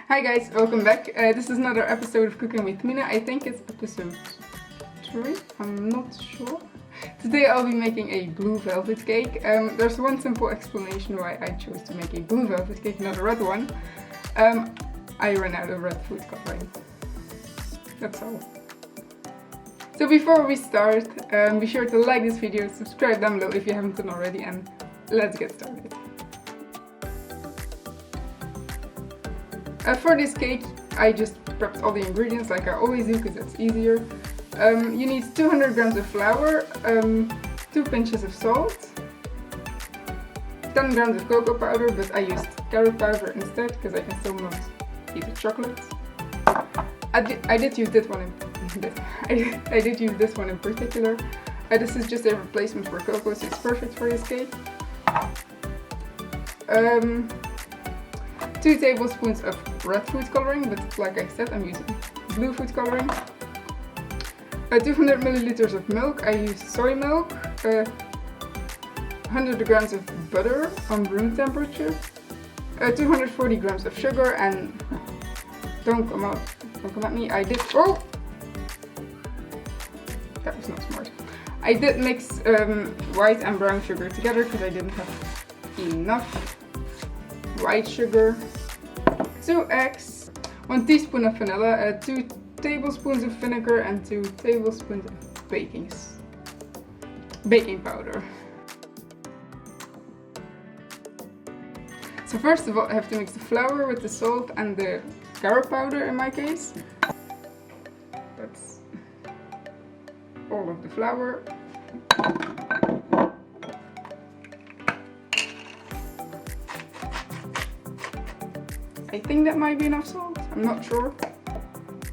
Hi guys, welcome back. This is another episode of Cooking with Mina. I think it's episode 3, I'm not sure. Today I'll be making a blue velvet cake. There's one simple explanation why I chose to make a blue velvet cake, not a red one. I ran out of red food coloring. That's all. So before we start, be sure to like this video, subscribe down below if you haven't done already, and let's get started. For this cake, I just prepped all the ingredients like I always do because that's easier. You need 200 grams of flour, 2 pinches of salt, 10 grams of cocoa powder, but I used carrot powder instead because I can still not eat the chocolate. I did use this one I did use this one in particular. This is just a replacement for cocoa, so it's perfect for this cake. 2 tablespoons of red food coloring, but like I said, I'm using blue food coloring. 200 milliliters of milk. I used soy milk. 100 grams of butter on room temperature. 240 grams of sugar, and don't come at me. Oh, that was not smart. I did mix white and brown sugar together because I didn't have enough white sugar. 2 eggs, 1 teaspoon of vanilla, 2 tablespoons of vinegar, and 2 tablespoons of baking powder. So first of all, I have to mix the flour with the salt and the carrot powder in my case. That's all of the flour. I think that might be enough salt, I'm not sure.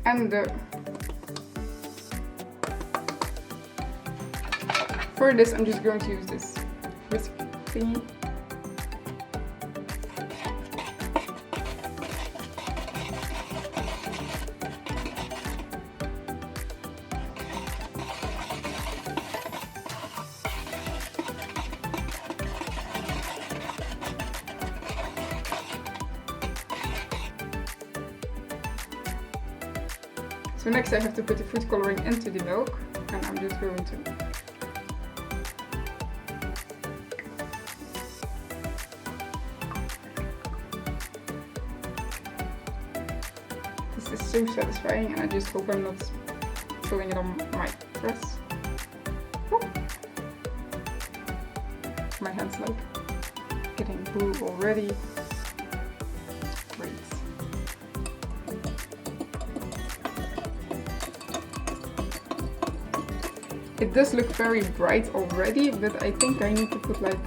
And for this, I'm just going to use this whisk thingy. So next I have to put the food coloring into the milk, and I'm just going to this is so satisfying, and I just hope I'm not spilling it on my dress. Oh. My hand's like getting blue already. Great. It does look very bright already, but I think I need to put like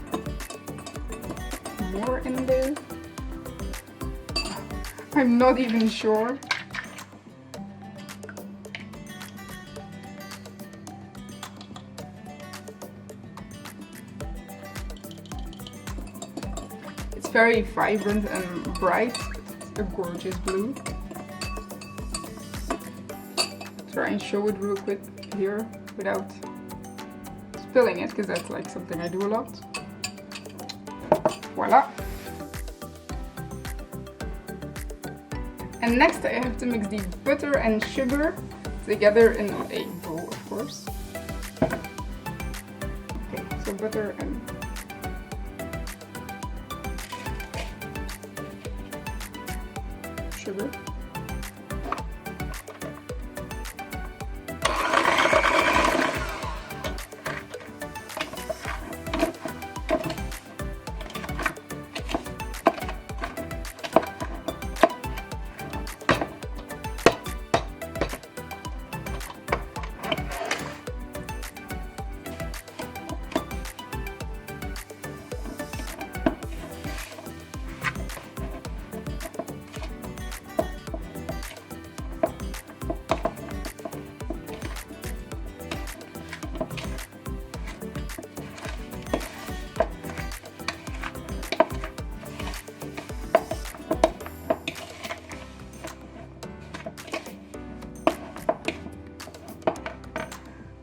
more in there. I'm not even sure. It's very vibrant and bright. It's a gorgeous blue. Try and show it real quick here without spilling it, because that's like something I do a lot. Voila! And next I have to mix the butter and sugar together in a bowl, of course. Okay, so butter and sugar.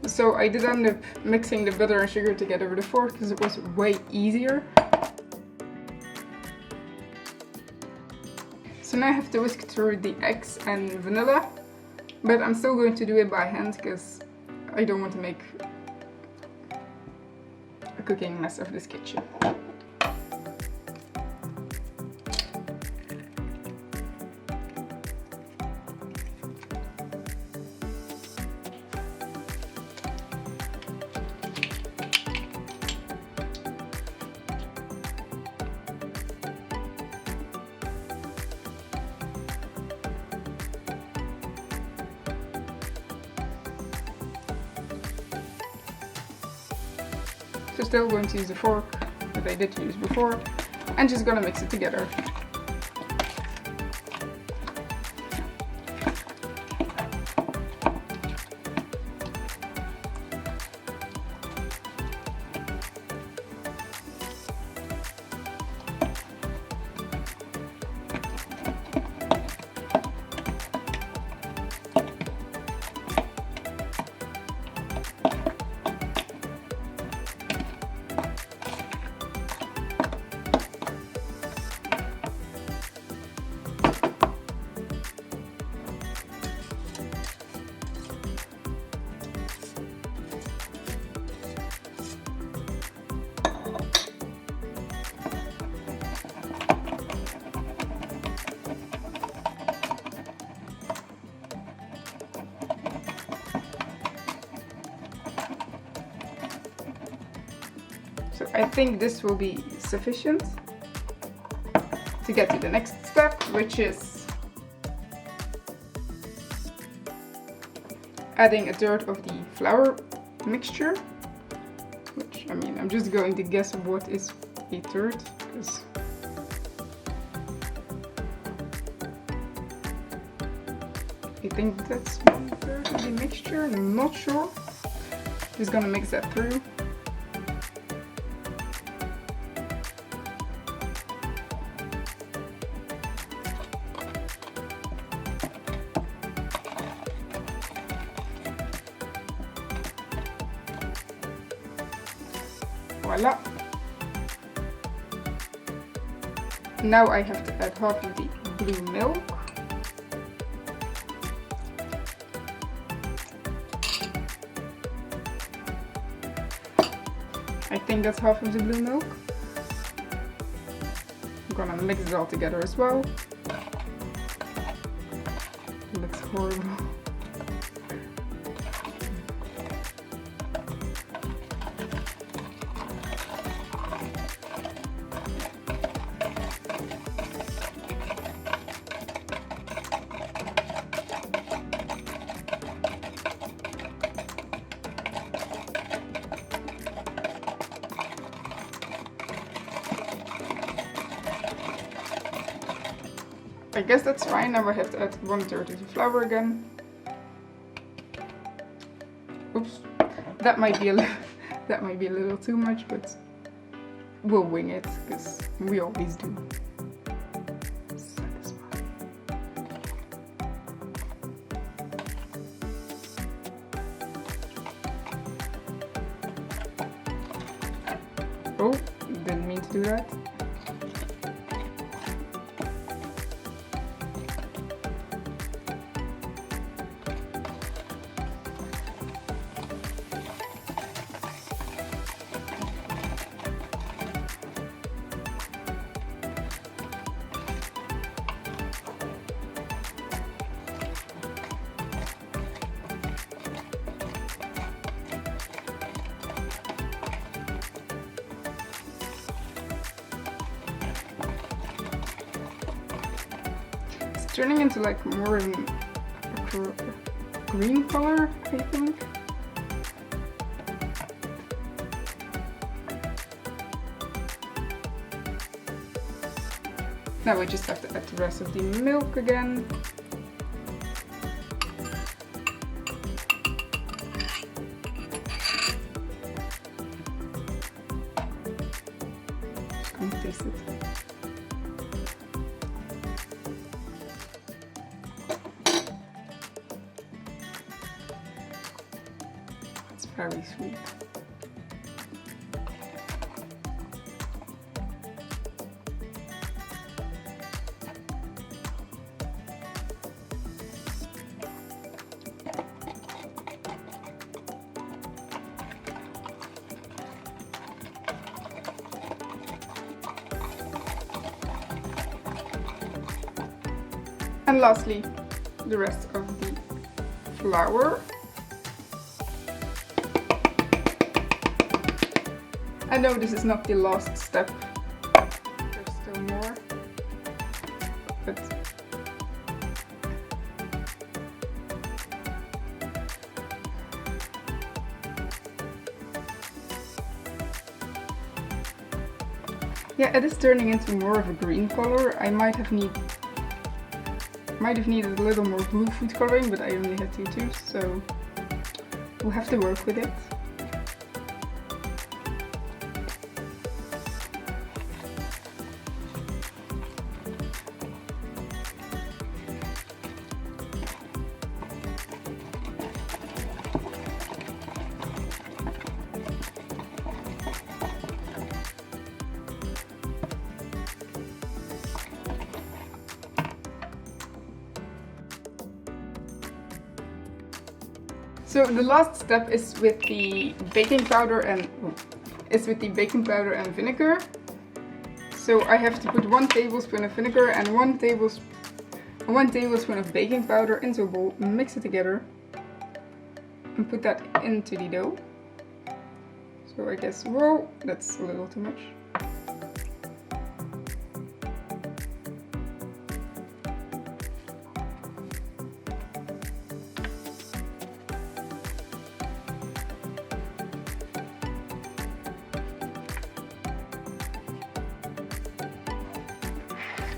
So I did end up mixing the butter and sugar together with a fork because it was way easier. So So now I have to whisk through the eggs and vanilla, but I'm still going to do it by hand because I don't want to make a cooking mess of this kitchen. So still going to use the fork that I did use before and just gonna mix it together. So I think this will be sufficient to get to the next step, which is adding a third of the flour mixture, which, I mean, I'm just going to guess what is a third, because I think that's 1/3 of the mixture. I'm not sure. Just gonna mix that through. Voila. Now I have to add half of the blue milk. I think that's half of the blue milk. I'm gonna mix it all together as well. It looks horrible. I guess that's fine. Now I have to add 1/3 of the flour again. Oops, that might be a little too much, but we'll wing it because we always do. Oh, didn't mean to do that. Turning into like more of a green color, I think. Now we just have to add the rest of the milk again. Just gonna taste it. Very sweet. And lastly, the rest of the flour. I know this is not the last step, there's still more, but yeah, it is turning into more of a green color. I might have needed a little more blue food coloring, but I only had 2 tubes, so we'll have to work with it. So the last step is with the baking powder and vinegar. So I have to put 1 tablespoon of vinegar and 1 tablespoon of baking powder into a bowl, mix it together, and put that into the dough. So I guess, whoa, that's a little too much.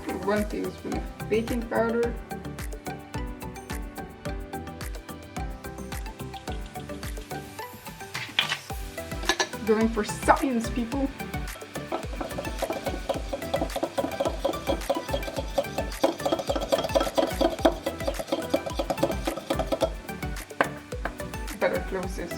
Put 1 tablespoon of baking powder. Going for science, people. Better close this.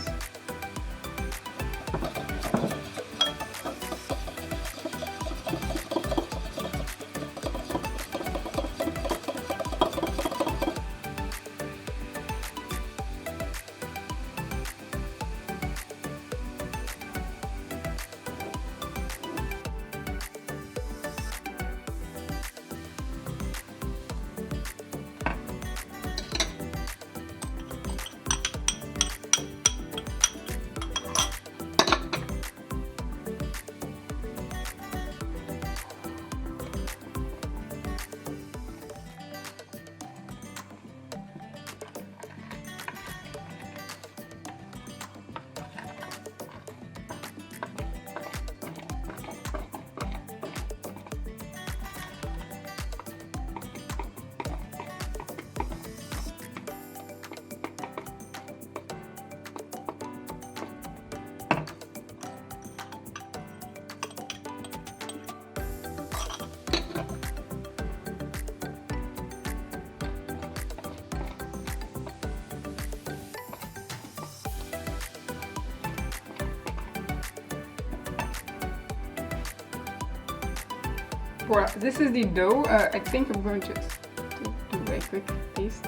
Voila, this is the dough. I think I'm going to do a quick taste.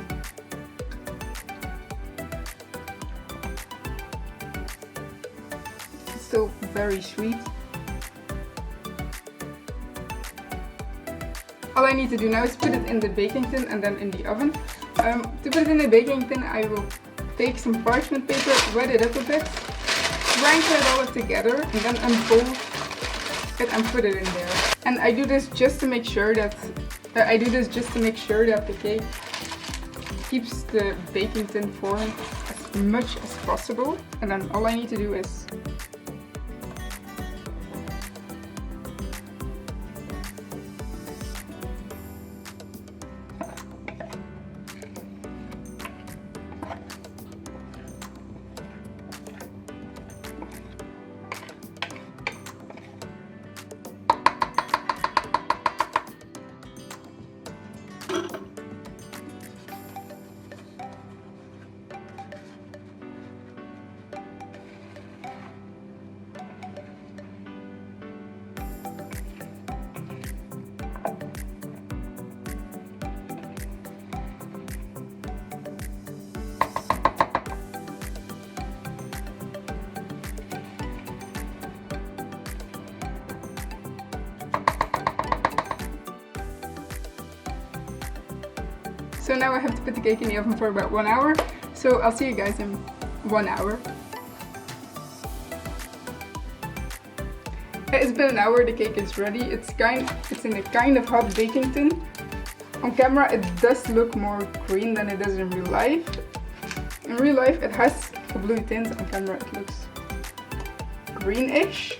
It's still very sweet. All I need to do now is put it in the baking tin and then in the oven. To put it in the baking tin, I will take some parchment paper, wet it up a bit, sprinkle it all together, and then unfold it and put it in there. And I do this just to make sure that the cake keeps the baking tin form as much as possible. And then all I need to do is So now I have to put the cake in the oven for about 1 hour. So I'll see you guys in 1 hour. It's been an hour, the cake is ready. It's in a kind of hot baking tin. On camera it does look more green than it does in real life. In real life it has a blue tint, on camera it looks greenish.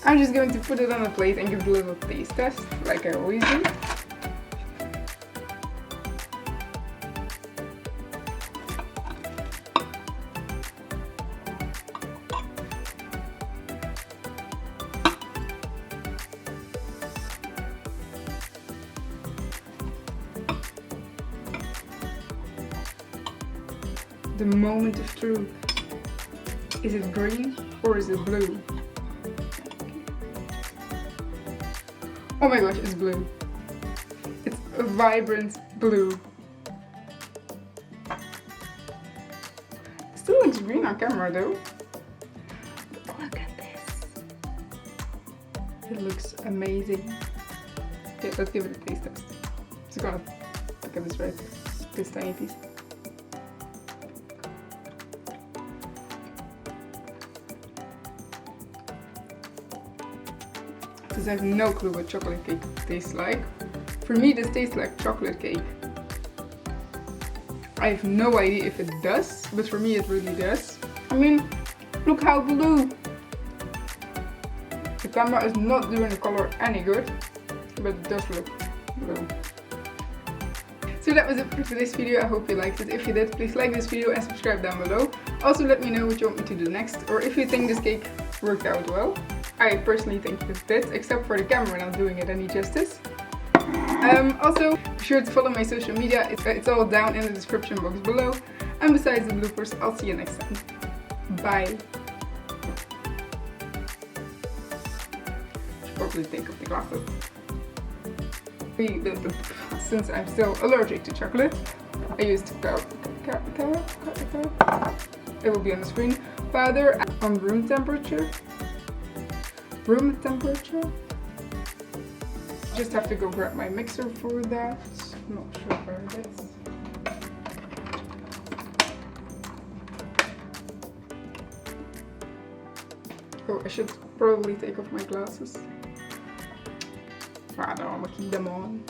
I'm just going to put it on a plate and give it a little taste test, like I always do. The moment of truth. Is it green or is it blue? Oh my gosh, it's blue. It's a vibrant blue. It still looks green on camera though. But look at this. It looks amazing. Okay, let's give it a taste test. Just gonna look at this right here. This tiny piece. Because I have no clue what chocolate cake tastes like. For me this tastes like chocolate cake. I have no idea if it does, but for me it really does. I mean, look how blue. The camera is not doing the color any good, but it does look blue. So that was it for today's video. I hope you liked it. If you did, please like this video and subscribe down below. Also let me know what you want me to do next, or if you think this cake worked out well. I personally think it did, except for the camera not doing it any justice. Also, be sure to follow my social media. It's all down in the description box below. And besides the bloopers, I'll see you next time. Bye. Should probably take off the glasses. Since I'm still allergic to chocolate, I used it will be on the screen. Powder on room temperature. Room temperature. Just have to go grab my mixer for that. I'm not sure where it is. Oh, I should probably take off my glasses. I don't want to keep them on.